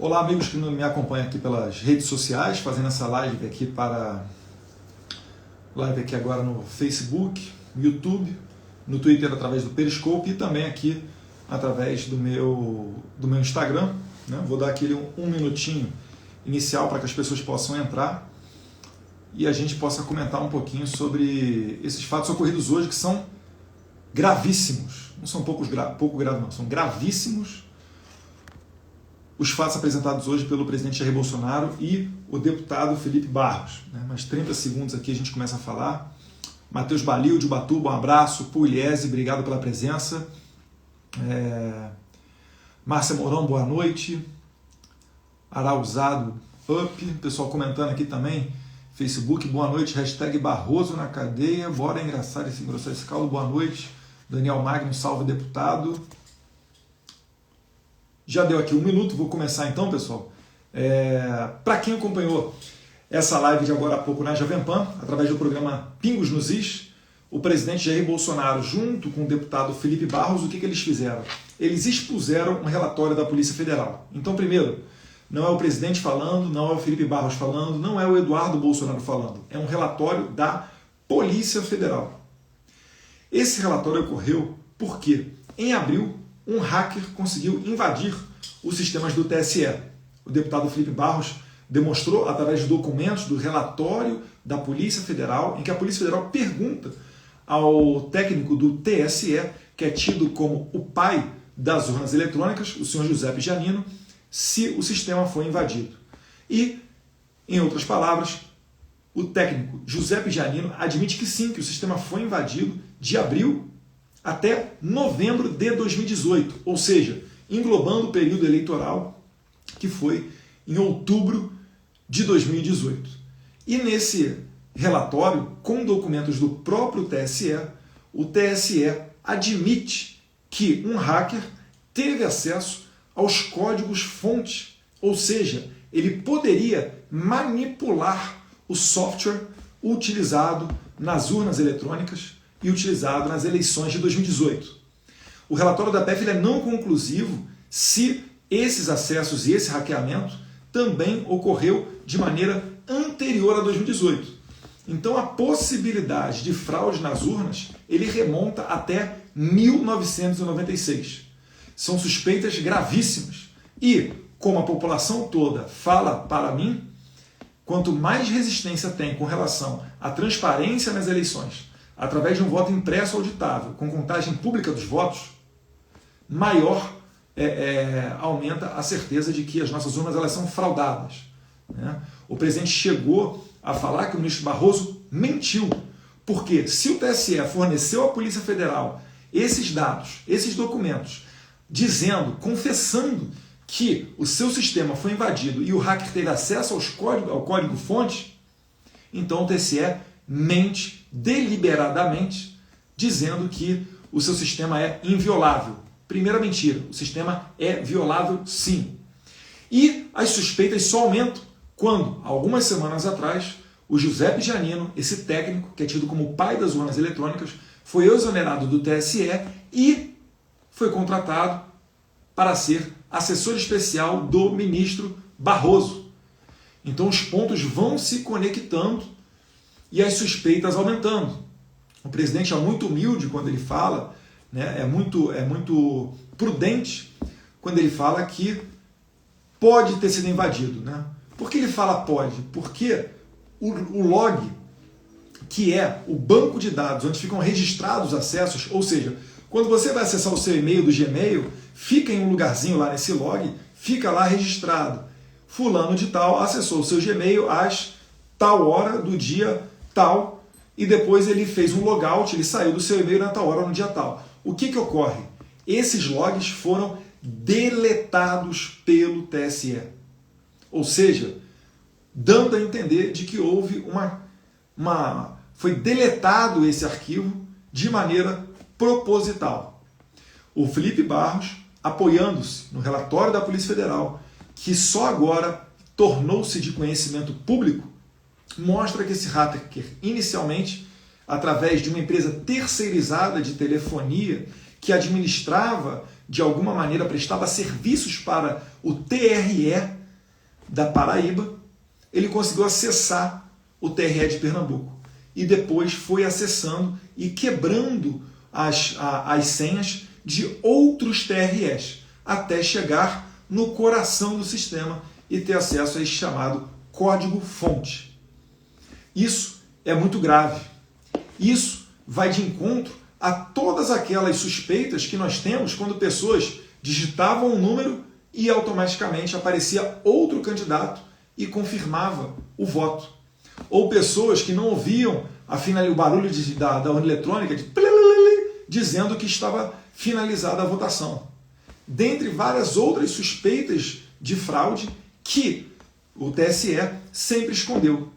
Olá, amigos que me acompanham aqui pelas redes sociais, fazendo essa live aqui agora no Facebook, no YouTube, no Twitter através do Periscope e também aqui através do meu Instagram. Né? Vou dar aquele um minutinho inicial para que as pessoas possam entrar e a gente possa comentar um pouquinho sobre esses fatos ocorridos hoje que são gravíssimos. Não são pouco graves, não, são gravíssimos. Os fatos apresentados hoje pelo presidente Jair Bolsonaro e o deputado Felipe Barros. Mais 30 segundos aqui a gente começa a falar. Matheus Balil, de Ubatuba, um abraço. Pugliese, obrigado pela presença. Márcia Mourão, boa noite. Arauzado, up. Pessoal comentando aqui também. Facebook, boa noite. Hashtag Barroso na cadeia. Bora engrossar esse caldo. Boa noite. Daniel Magno, salve deputado. Já deu aqui um minuto, vou começar então, pessoal. Para quem acompanhou essa live de agora há pouco na Jovem Pan, através do programa Pingos nos Is, o presidente Jair Bolsonaro, junto com o deputado Felipe Barros, o que eles fizeram? Eles expuseram um relatório da Polícia Federal. Então, primeiro, não é o presidente falando, não é o Felipe Barros falando, não é o Eduardo Bolsonaro falando. É um relatório da Polícia Federal. Esse relatório ocorreu porque, em abril, um hacker conseguiu invadir os sistemas do TSE. O deputado Felipe Barros demonstrou, através de documentos do relatório da Polícia Federal, em que a Polícia Federal pergunta ao técnico do TSE, que é tido como o pai das urnas eletrônicas, o senhor Giuseppe Giannino, se o sistema foi invadido. E, em outras palavras, o técnico Giuseppe Giannino admite que sim, que o sistema foi invadido de abril até novembro de 2018, ou seja, englobando o período eleitoral que foi em outubro de 2018. E nesse relatório, com documentos do próprio TSE, o TSE admite que um hacker teve acesso aos códigos-fonte, ou seja, ele poderia manipular o software utilizado nas urnas eletrônicas e utilizado nas eleições de 2018. O relatório da PF é não conclusivo se esses acessos e esse hackeamento também ocorreu de maneira anterior a 2018. Então a possibilidade de fraude nas urnas, ele remonta até 1996. São suspeitas gravíssimas. E, como a população toda fala para mim, quanto mais resistência tem com relação à transparência nas eleições, através de um voto impresso auditável, com contagem pública dos votos, maior aumenta a certeza de que as nossas urnas elas são fraudadas. Né? O presidente chegou a falar que o ministro Barroso mentiu, porque se o TSE forneceu à Polícia Federal esses dados, esses documentos, dizendo, confessando que o seu sistema foi invadido e o hacker teve acesso ao código-fonte, então o TSE mente deliberadamente, dizendo que o seu sistema é inviolável. Primeira mentira, o sistema é violável sim. E as suspeitas só aumentam quando, algumas semanas atrás, o Giuseppe Giannino, esse técnico, que é tido como o pai das urnas eletrônicas, foi exonerado do TSE e foi contratado para ser assessor especial do ministro Barroso. Então os pontos vão se conectando e as suspeitas aumentando. O presidente é muito humilde quando ele fala, né? é muito prudente quando ele fala que pode ter sido invadido. Né? Por que ele fala pode? Porque o log, que é o banco de dados onde ficam registrados os acessos, ou seja, quando você vai acessar o seu e-mail do Gmail, fica em um lugarzinho lá nesse log, fica lá registrado. Fulano de tal acessou o seu Gmail às tal hora do dia tal, e depois ele fez um logout, ele saiu do seu e-mail na tal hora no dia tal. O que ocorre? Esses logs foram deletados pelo TSE. Ou seja, dando a entender de que houve foi deletado esse arquivo de maneira proposital. O Felipe Barros, apoiando-se no relatório da Polícia Federal, que só agora tornou-se de conhecimento público, mostra que esse hacker, inicialmente, através de uma empresa terceirizada de telefonia, que administrava de alguma maneira prestava serviços para o TRE da Paraíba, ele conseguiu acessar o TRE de Pernambuco. E depois foi acessando e quebrando as senhas de outros TREs, até chegar no coração do sistema e ter acesso a esse chamado código-fonte. Isso é muito grave. Isso vai de encontro a todas aquelas suspeitas que nós temos quando pessoas digitavam um número e automaticamente aparecia outro candidato e confirmava o voto. Ou pessoas que não ouviam o barulho da urna eletrônica dizendo que estava finalizada a votação. Dentre várias outras suspeitas de fraude que o TSE sempre escondeu.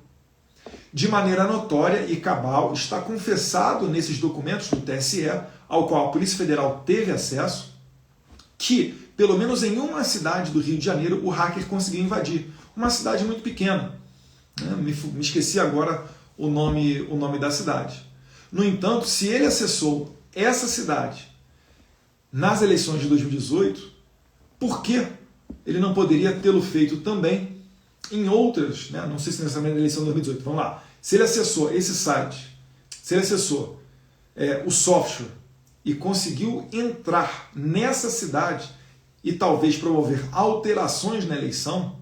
De maneira notória e cabal, está confessado nesses documentos do TSE, ao qual a Polícia Federal teve acesso, que, pelo menos em uma cidade do Rio de Janeiro, o hacker conseguiu invadir. Uma cidade muito pequena. Me esqueci agora o nome da cidade. No entanto, se ele acessou essa cidade nas eleições de 2018, por que ele não poderia tê-lo feito também em outras, não sei se necessariamente na eleição de 2018, vamos lá. Se ele acessou esse site, se ele acessou o software e conseguiu entrar nessa cidade e talvez promover alterações na eleição,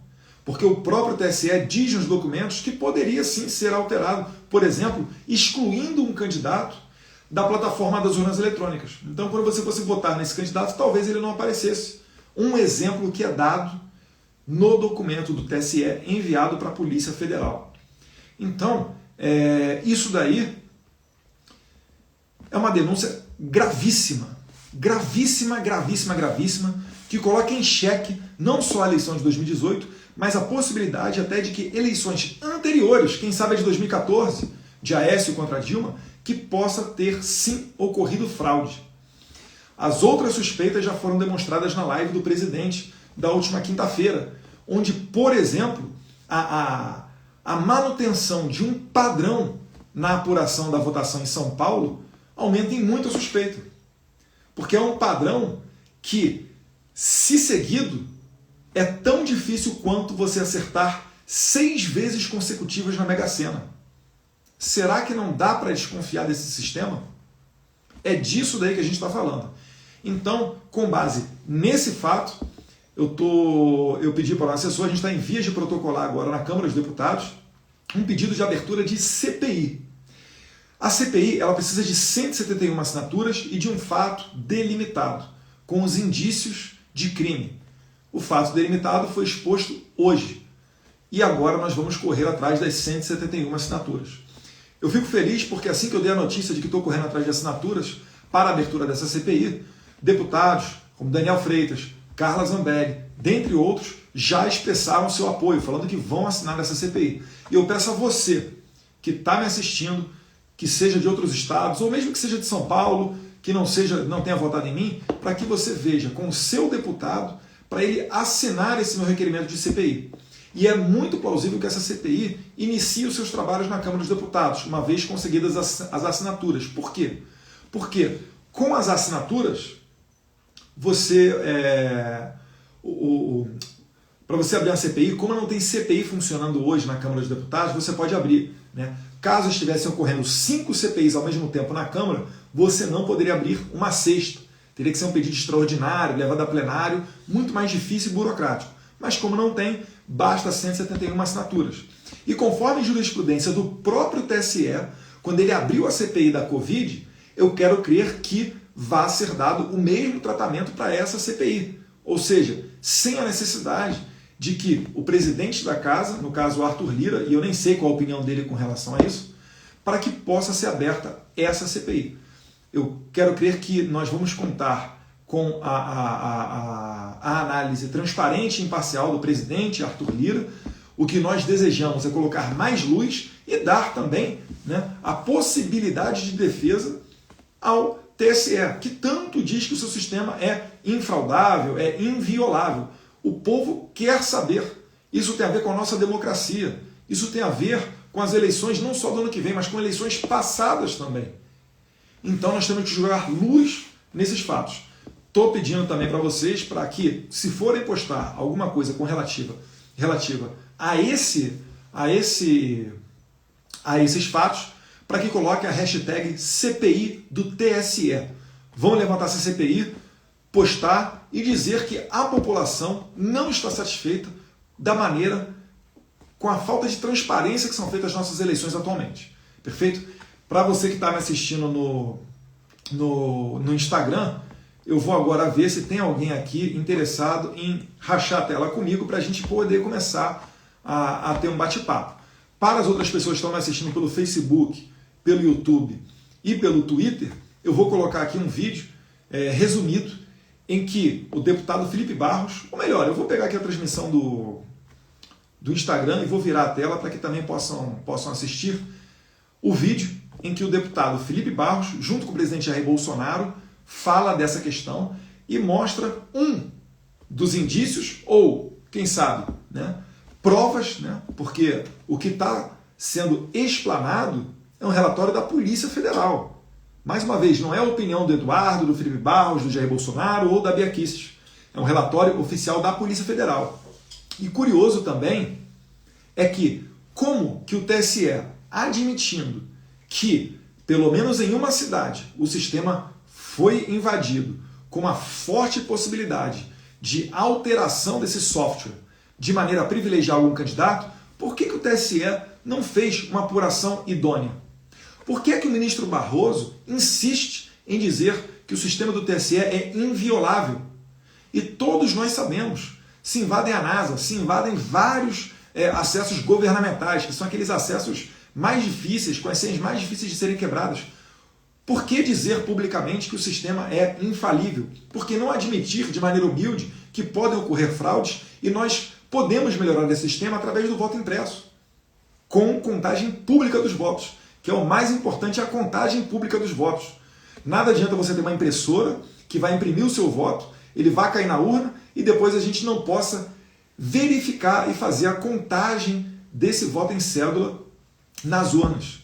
porque o próprio TSE diz nos documentos que poderia sim ser alterado, por exemplo, excluindo um candidato da plataforma das urnas eletrônicas. Então, quando você fosse votar nesse candidato, talvez ele não aparecesse. Um exemplo que é dado no documento do TSE enviado para a Polícia Federal. Então, isso daí é uma denúncia gravíssima, gravíssima, gravíssima, gravíssima, que coloca em xeque não só a eleição de 2018, mas a possibilidade até de que eleições anteriores, quem sabe a de 2014, de Aécio contra Dilma, que possa ter sim ocorrido fraude. As outras suspeitas já foram demonstradas na live do presidente da última quinta-feira, onde, por exemplo, a manutenção de um padrão na apuração da votação em São Paulo aumenta em muito a suspeita. Porque é um padrão que, se seguido, é tão difícil quanto você acertar 6 vezes consecutivas na Mega Sena. Será que não dá para desconfiar desse sistema? É disso daí que a gente está falando. Então, com base nesse fato, eu pedi para o assessor, a gente está em vias de protocolar agora na Câmara dos Deputados, um pedido de abertura de CPI. A CPI ela precisa de 171 assinaturas e de um fato delimitado, com os indícios de crime. O fato delimitado foi exposto hoje. E agora nós vamos correr atrás das 171 assinaturas. Eu fico feliz porque assim que eu dei a notícia de que estou correndo atrás de assinaturas para a abertura dessa CPI, deputados como Daniel Freitas, Carla Zambelli, dentre outros, já expressaram seu apoio, falando que vão assinar essa CPI. E eu peço a você que está me assistindo, que seja de outros estados, ou mesmo que seja de São Paulo, que não tenha votado em mim, para que você veja com o seu deputado, para ele assinar esse meu requerimento de CPI. E é muito plausível que essa CPI inicie os seus trabalhos na Câmara dos Deputados, uma vez conseguidas as assinaturas. Por quê? Porque com as assinaturas, para você abrir uma CPI, como não tem CPI funcionando hoje na Câmara dos Deputados, você pode abrir. Caso estivessem ocorrendo 5 CPIs ao mesmo tempo na Câmara, você não poderia abrir uma sexta. Teria que ser um pedido extraordinário, levado a plenário, muito mais difícil e burocrático. Mas como não tem, basta 171 assinaturas. E conforme jurisprudência do próprio TSE, quando ele abriu a CPI da Covid, eu quero crer que vá ser dado o mesmo tratamento para essa CPI. Ou seja, sem a necessidade de que o presidente da casa, no caso o Arthur Lira, e eu nem sei qual a opinião dele com relação a isso, para que possa ser aberta essa CPI. Eu quero crer que nós vamos contar com a análise transparente e imparcial do presidente Arthur Lira. O que nós desejamos é colocar mais luz e dar também a possibilidade de defesa ao TSE, que tanto diz que o seu sistema é infraudável, é inviolável. O povo quer saber. Isso tem a ver com a nossa democracia. Isso tem a ver com as eleições, não só do ano que vem, mas com eleições passadas também. Então nós temos que jogar luz nesses fatos. estou pedindo também para vocês para que, se forem postar alguma coisa relativa a esses fatos, para que coloque a hashtag CPI do TSE. Vão levantar essa CPI, postar e dizer que a população não está satisfeita da maneira, com a falta de transparência que são feitas as nossas eleições atualmente. Perfeito? Para você que está me assistindo no Instagram, eu vou agora ver se tem alguém aqui interessado em rachar a tela comigo para a gente poder começar a ter um bate-papo. Para as outras pessoas que estão me assistindo pelo Facebook, pelo YouTube e pelo Twitter, eu vou colocar aqui um vídeo resumido em que o deputado Felipe Barros, ou melhor, eu vou pegar aqui a transmissão do Instagram e vou virar a tela para que também possam assistir o vídeo em que o deputado Felipe Barros, junto com o presidente Jair Bolsonaro, fala dessa questão e mostra um dos indícios, ou, quem sabe, provas, porque o que está sendo explanado é um relatório da Polícia Federal. Mais uma vez, não é a opinião do Eduardo, do Felipe Barros, do Jair Bolsonaro ou da Bia Kicis. É um relatório oficial da Polícia Federal. E curioso também é que, como que o TSE, admitindo que, pelo menos em uma cidade, o sistema foi invadido com uma forte possibilidade de alteração desse software de maneira a privilegiar algum candidato, por que o TSE não fez uma apuração idônea? Por que o ministro Barroso insiste em dizer que o sistema do TSE é inviolável? E todos nós sabemos, se invadem a NASA, se invadem vários acessos governamentais, que são aqueles acessos mais difíceis, com as senhas mais difíceis de serem quebradas. Por que dizer publicamente que o sistema é infalível? Por que não admitir de maneira humilde que podem ocorrer fraudes e nós podemos melhorar esse sistema através do voto impresso, com contagem pública dos votos, que é o mais importante, a contagem pública dos votos. Nada adianta você ter uma impressora que vai imprimir o seu voto, ele vai cair na urna e depois a gente não possa verificar e fazer a contagem desse voto em cédula nas urnas.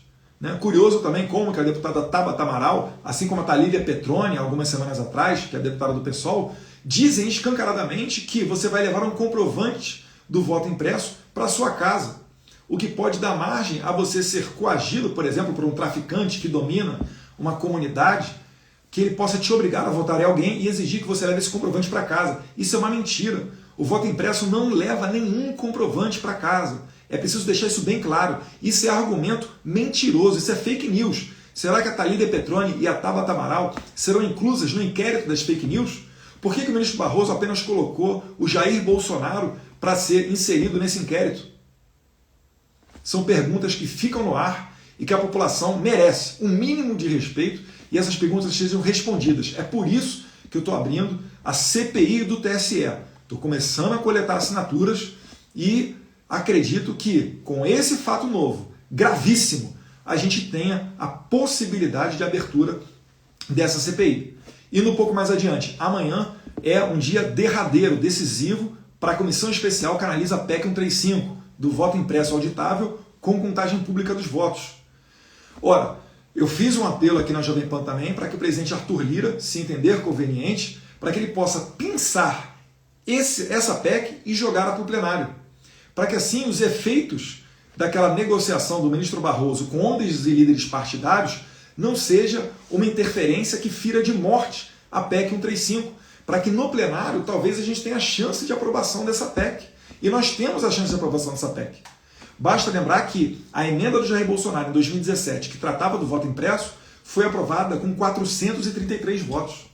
Curioso também como que a deputada Tabata Amaral, assim como a Thalília Petroni, algumas semanas atrás, que é a deputada do PSOL, dizem escancaradamente que você vai levar um comprovante do voto impresso para sua casa, o que pode dar margem a você ser coagido, por exemplo, por um traficante que domina uma comunidade, que ele possa te obrigar a votar em alguém e exigir que você leve esse comprovante para casa. Isso é uma mentira. O voto impresso não leva nenhum comprovante para casa. É preciso deixar isso bem claro. Isso é argumento mentiroso, isso é fake news. Será que a Thalília Petroni e a Tabata Amaral serão inclusas no inquérito das fake news? Por que o ministro Barroso apenas colocou o Jair Bolsonaro para ser inserido nesse inquérito? São perguntas que ficam no ar e que a população merece um mínimo de respeito e essas perguntas sejam respondidas. É por isso que eu estou abrindo a CPI do TSE. Estou começando a coletar assinaturas e acredito que, com esse fato novo, gravíssimo, a gente tenha a possibilidade de abertura dessa CPI. Indo um pouco mais adiante, amanhã é um dia derradeiro, decisivo, para a Comissão Especial que analisa a PEC 135, do voto impresso auditável com contagem pública dos votos. Ora, eu fiz um apelo aqui na Jovem Pan também para que o presidente Arthur Lira, se entender conveniente, para que ele possa pensar essa PEC e jogá-la para o plenário. Para que assim os efeitos daquela negociação do ministro Barroso com homens e líderes partidários não seja uma interferência que fira de morte a PEC 135, para que no plenário talvez a gente tenha a chance de aprovação dessa PEC. E nós temos a chance de aprovação dessa PEC. Basta lembrar que a emenda do Jair Bolsonaro em 2017, que tratava do voto impresso, foi aprovada com 433 votos.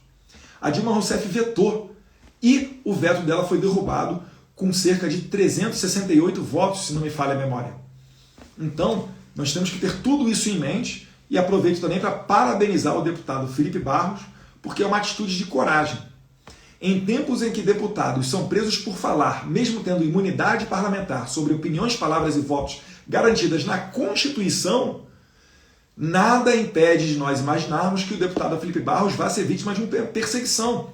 A Dilma Rousseff vetou e o veto dela foi derrubado com cerca de 368 votos, se não me falha a memória. Então, nós temos que ter tudo isso em mente e aproveito também para parabenizar o deputado Felipe Barros, porque é uma atitude de coragem. Em tempos em que deputados são presos por falar, mesmo tendo imunidade parlamentar sobre opiniões, palavras e votos garantidas na Constituição, nada impede de nós imaginarmos que o deputado Felipe Barros vá ser vítima de uma perseguição.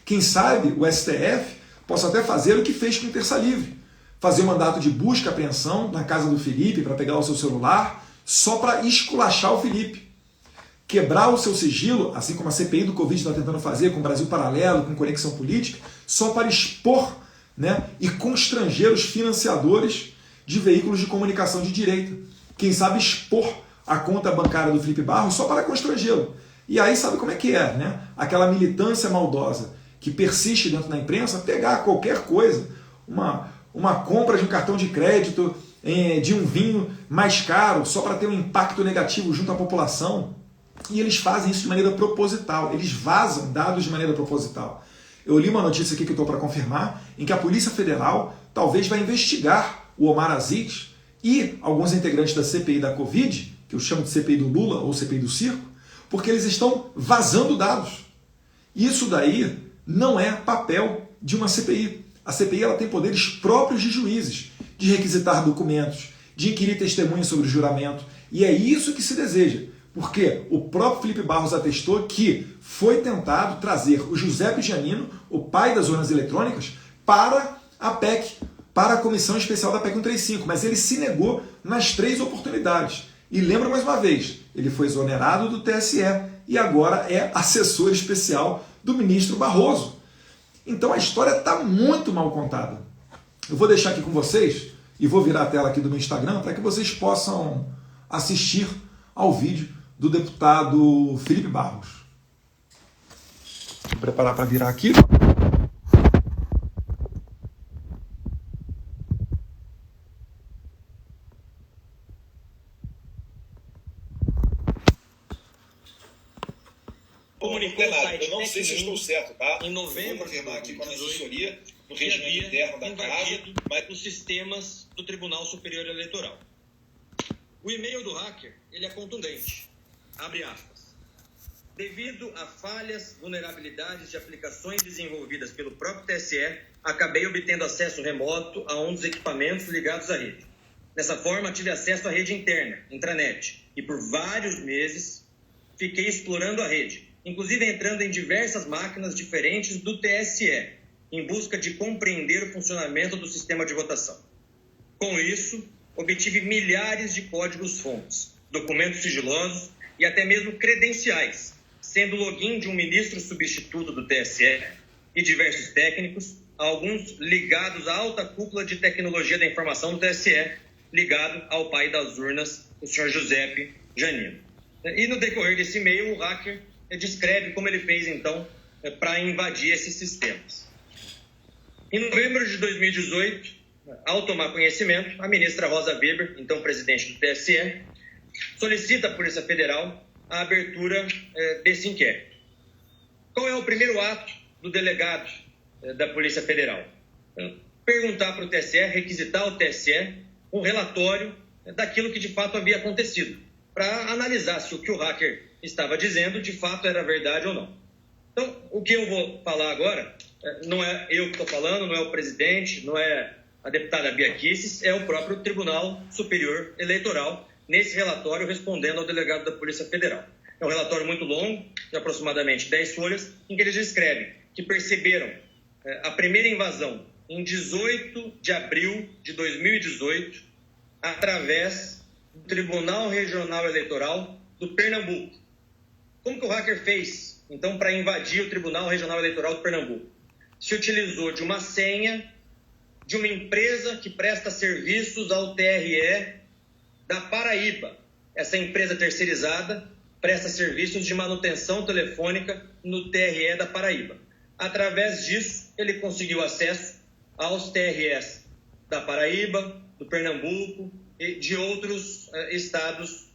Quem sabe o STF possa até fazer o que fez com o Terça Livre, fazer um mandato de busca e apreensão na casa do Felipe para pegar o seu celular, só para esculachar o Felipe. quebrar o seu sigilo, assim como a CPI do Covid está tentando fazer com o Brasil Paralelo, com Conexão Política, só para expor, né, e constranger os financiadores de veículos de comunicação de direita. Quem sabe expor a conta bancária do Felipe Barros só para constrangê-lo. E aí sabe como é que é, né? Aquela militância maldosa que persiste dentro da imprensa, pegar qualquer coisa, uma compra de um cartão de crédito, de um vinho mais caro, só para ter um impacto negativo junto à população. E eles fazem isso de maneira proposital, eles vazam dados de maneira proposital. Eu li uma notícia aqui que estou para confirmar, em que a Polícia Federal talvez vai investigar o Omar Aziz e alguns integrantes da CPI da Covid, que eu chamo de CPI do Lula ou CPI do circo, porque eles estão vazando dados. Isso daí não é papel de uma CPI. A CPI ela tem poderes próprios de juízes, de requisitar documentos, de inquirir testemunhas sobre o juramento. E é isso que se deseja. Porque o próprio Felipe Barros atestou que foi tentado trazer o Giuseppe Giannino, o pai das urnas eletrônicas, para a PEC, para a Comissão Especial da PEC 135, mas ele se negou nas 3 oportunidades. E lembra mais uma vez, ele foi exonerado do TSE e agora é assessor especial do ministro Barroso. Então a história está muito mal contada. Eu vou deixar aqui com vocês, e vou virar a tela aqui do meu Instagram, para que vocês possam assistir ao vídeo do deputado Felipe Barros. Vou preparar para virar aqui. Eu não sei se eu estou certo, tá? Em novembro, vou confirmar aqui com a assessoria no regimento interno da casa, mas os sistemas do Tribunal Superior Eleitoral. O e-mail do hacker, ele é contundente. Abre aspas. Devido a falhas, vulnerabilidades de aplicações desenvolvidas pelo próprio TSE, acabei obtendo acesso remoto a um dos equipamentos ligados à rede. Dessa forma, tive acesso à rede interna, intranet, e por vários meses fiquei explorando a rede, inclusive entrando em diversas máquinas diferentes do TSE, em busca de compreender o funcionamento do sistema de votação. Com isso, obtive milhares de códigos-fontes, documentos sigilosos e até mesmo credenciais, sendo o login de um ministro substituto do TSE e diversos técnicos, alguns ligados à alta cúpula de tecnologia da informação do TSE, ligado ao pai das urnas, o senhor Giuseppe Giannino. E no decorrer desse e-mail, o hacker descreve como ele fez, então, para invadir esses sistemas. Em novembro de 2018, ao tomar conhecimento, a ministra Rosa Weber, então presidente do TSE, solicita à Polícia Federal a abertura desse inquérito. Qual é o primeiro ato do delegado da Polícia Federal? Perguntar para o TSE, requisitar ao TSE um relatório daquilo que de fato havia acontecido, para analisar se o que o hacker estava dizendo de fato era verdade ou não. Então, o que eu vou falar agora, não é eu que estou falando, não é o presidente, não é a deputada Bia Kicis, é o próprio Tribunal Superior Eleitoral, nesse relatório respondendo ao delegado da Polícia Federal. É um relatório muito longo, de aproximadamente 10 folhas, em que eles descrevem que perceberam a primeira invasão em 18 de abril de 2018, através do Tribunal Regional Eleitoral do Pernambuco. Como que o hacker fez, então, para invadir o Tribunal Regional Eleitoral do Pernambuco? Se utilizou de uma senha de uma empresa que presta serviços ao TRE da Paraíba. Essa empresa terceirizada presta serviços de manutenção telefônica no TRE da Paraíba. Através disso, ele conseguiu acesso aos TREs da Paraíba, do Pernambuco e de outros estados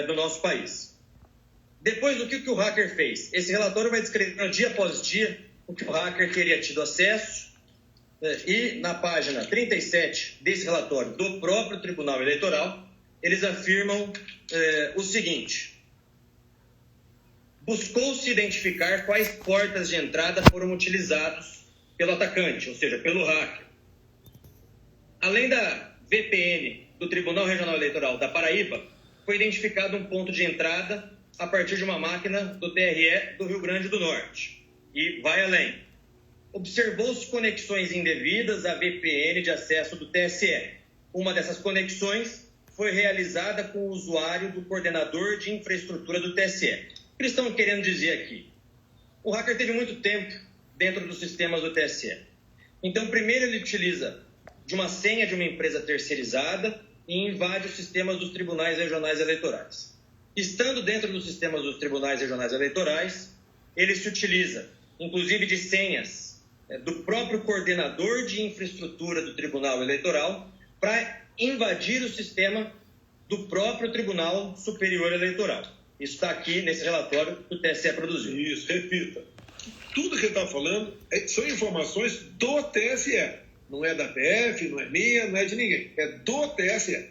do nosso país. Depois do que o hacker fez? Esse relatório vai descrever dia após dia o que o hacker teria tido acesso, e na página 37 desse relatório do próprio Tribunal Eleitoral, eles afirmam o seguinte: buscou-se identificar quais portas de entrada foram utilizados pelo atacante, ou seja, pelo hacker. Além da VPN do Tribunal Regional Eleitoral da Paraíba, foi identificado um ponto de entrada a partir de uma máquina do TRE do Rio Grande do Norte. E vai além. Observou-se conexões indevidas à VPN de acesso do TSE. Uma dessas conexões foi realizada com o usuário do coordenador de infraestrutura do TSE. eles estão querendo dizer aqui? O hacker teve muito tempo dentro dos sistemas do TSE. Então, primeiro ele utiliza de uma senha de uma empresa terceirizada e invade os sistemas dos tribunais regionais eleitorais. Estando dentro dos sistemas dos tribunais regionais eleitorais, ele se utiliza, inclusive, de senhas do próprio coordenador de infraestrutura do Tribunal Eleitoral para invadir o sistema do próprio Tribunal Superior Eleitoral. Isso está aqui nesse relatório que o TSE produziu. Isso, repita. Tudo que ele está falando são informações do TSE. Não é da PF, não é minha, não é de ninguém. É do TSE.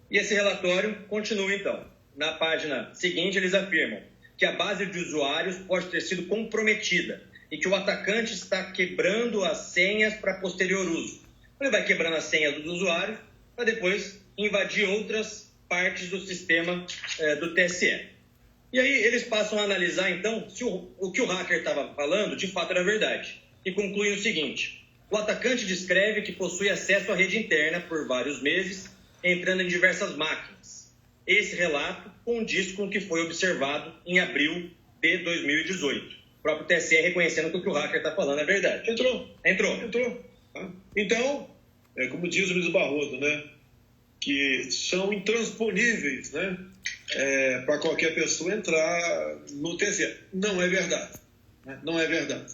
E esse relatório continua, então. Na página seguinte, eles afirmam que a base de usuários pode ter sido comprometida e que o atacante está quebrando as senhas para posterior uso. Ele vai quebrando as senhas dos usuários para depois invadir outras partes do sistema do TSE. E aí eles passam a analisar, então, se o que o hacker estava falando de fato era verdade. E concluem o seguinte: o atacante descreve que possui acesso à rede interna por vários meses, entrando em diversas máquinas. Esse relato condiz com o que foi observado em abril de 2018. O próprio TSE reconhecendo que o que o hacker está falando é verdade. Entrou. Tá? Então, como diz o ministro Barroso, né, que são intransponíveis, né, para qualquer pessoa entrar no TSE. Não é verdade. Né? Não é verdade.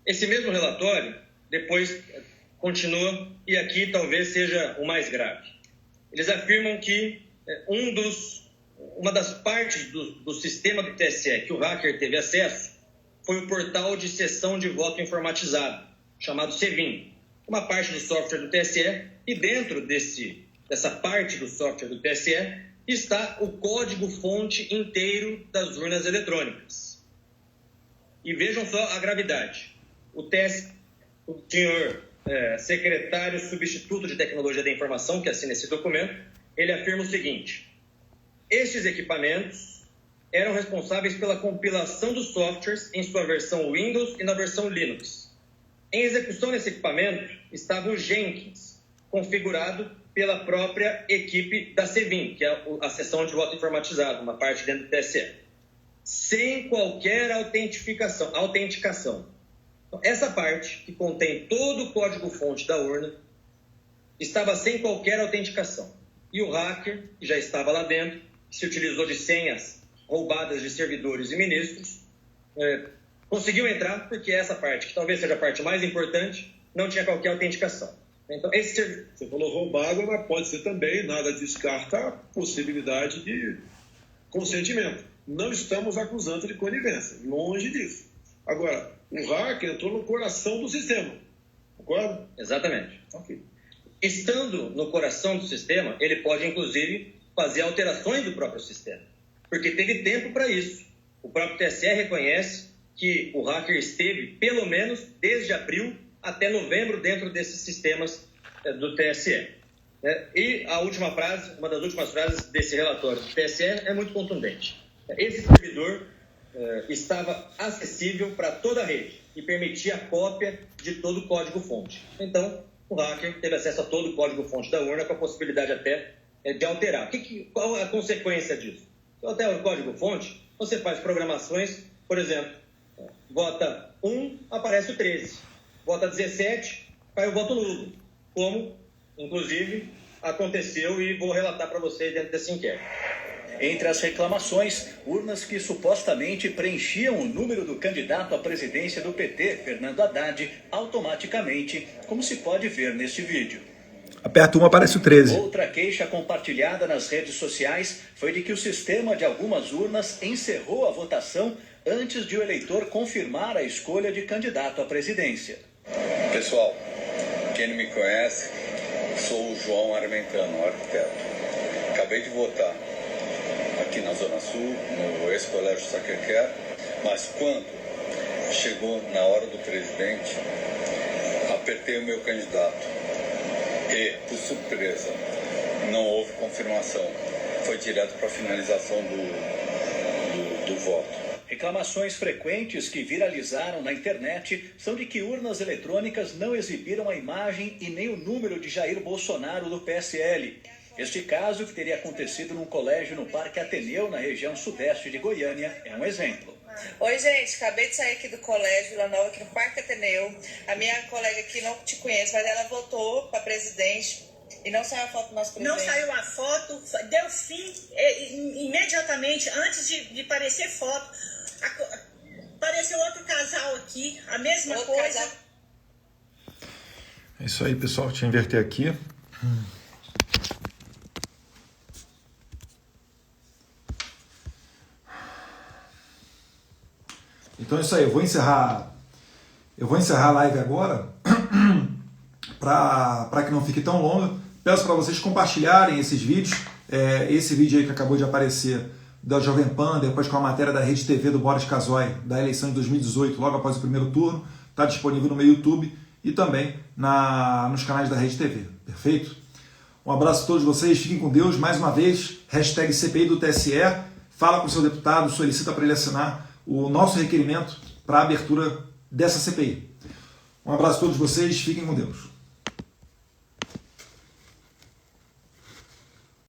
Esse mesmo relatório depois continua, e aqui talvez seja o mais grave. Eles afirmam que uma das partes do sistema do TSE que o hacker teve acesso foi o portal de sessão de voto informatizado, chamado SEVIN, uma parte do software do TSE, e dentro dessa parte do software do TSE está o código-fonte inteiro das urnas eletrônicas. E vejam só a gravidade. O senhor secretário substituto de Tecnologia da Informação, que assina esse documento, ele afirma o seguinte: estes equipamentos eram responsáveis pela compilação dos softwares em sua versão Windows e na versão Linux. Em execução nesse equipamento estava o Jenkins, configurado pela própria equipe da SEVIN, que é a seção de voto informatizado, uma parte dentro do TSE, sem qualquer autenticação. Então, essa parte, que contém todo o código-fonte da urna, estava sem qualquer autenticação. E o hacker, que já estava lá dentro, se utilizou de senhas roubadas de servidores e ministros, conseguiu entrar porque essa parte, que talvez seja a parte mais importante, não tinha qualquer autenticação. Então, Você falou roubado, mas pode ser também, nada descarta a possibilidade de consentimento. Não estamos acusando de conivência, longe disso. Agora, o hacker entrou no coração do sistema, concorda? Exatamente. Ok. Estando no coração do sistema, ele pode, inclusive, fazer alterações do próprio sistema, porque teve tempo para isso. O próprio TSE reconhece que o hacker esteve, pelo menos, desde abril até novembro, dentro desses sistemas do TSE. E a última frase, uma das últimas frases desse relatório do TSE é muito contundente. Esse servidor estava acessível para toda a rede e permitia a cópia de todo o código-fonte. Então, o hacker teve acesso a todo o código-fonte da urna, com a possibilidade até de alterar. Qual a consequência disso? Se eu altero o código-fonte, você faz programações, por exemplo, vota 1, aparece o 13. Vota 17, cai o voto nulo. Como, inclusive, aconteceu e vou relatar para vocês dentro desse inquérito. Entre as reclamações, urnas que supostamente preenchiam o número do candidato à presidência do PT, Fernando Haddad, automaticamente, como se pode ver neste vídeo. Aperta 1, aparece o 13. Outra queixa compartilhada nas redes sociais foi de que o sistema de algumas urnas encerrou a votação antes de o eleitor confirmar a escolha de candidato à presidência. Pessoal, quem não me conhece, sou o João Armentano, arquiteto. Acabei de votar aqui na Zona Sul, no ex-colégio Sacré-Cœur, mas quando chegou na hora do presidente, apertei o meu candidato e, por surpresa, não houve confirmação. Foi direto para a finalização do voto. Reclamações frequentes que viralizaram na internet são de que urnas eletrônicas não exibiram a imagem e nem o número de Jair Bolsonaro do PSL. Este caso, que teria acontecido num colégio no Parque Ateneu, na região sudeste de Goiânia, é um exemplo. Oi, gente, acabei de sair aqui do colégio Vila Nova, aqui no Parque Ateneu. A minha colega aqui não te conhece, mas ela votou para presidente e não saiu a foto do nosso presidente. Não saiu a foto, deu fim imediatamente, antes de aparecer foto. Apareceu outro casal aqui, a mesma coisa. Casal. É isso aí, pessoal. Deixa eu inverter aqui. Então é isso aí, eu vou encerrar a live agora para que não fique tão longa. Peço para vocês compartilharem esses vídeos, esse vídeo aí que acabou de aparecer da Jovem Pan, depois com a matéria da Rede TV do Boris Casoy, da eleição de 2018, logo após o primeiro turno, está disponível no meu YouTube e também nos canais da Rede TV, perfeito? Um abraço a todos vocês, fiquem com Deus, mais uma vez, hashtag CPI do TSE, fala com o seu deputado, solicita para ele assinar o nosso requerimento para a abertura dessa CPI. Um abraço a todos vocês, fiquem com Deus.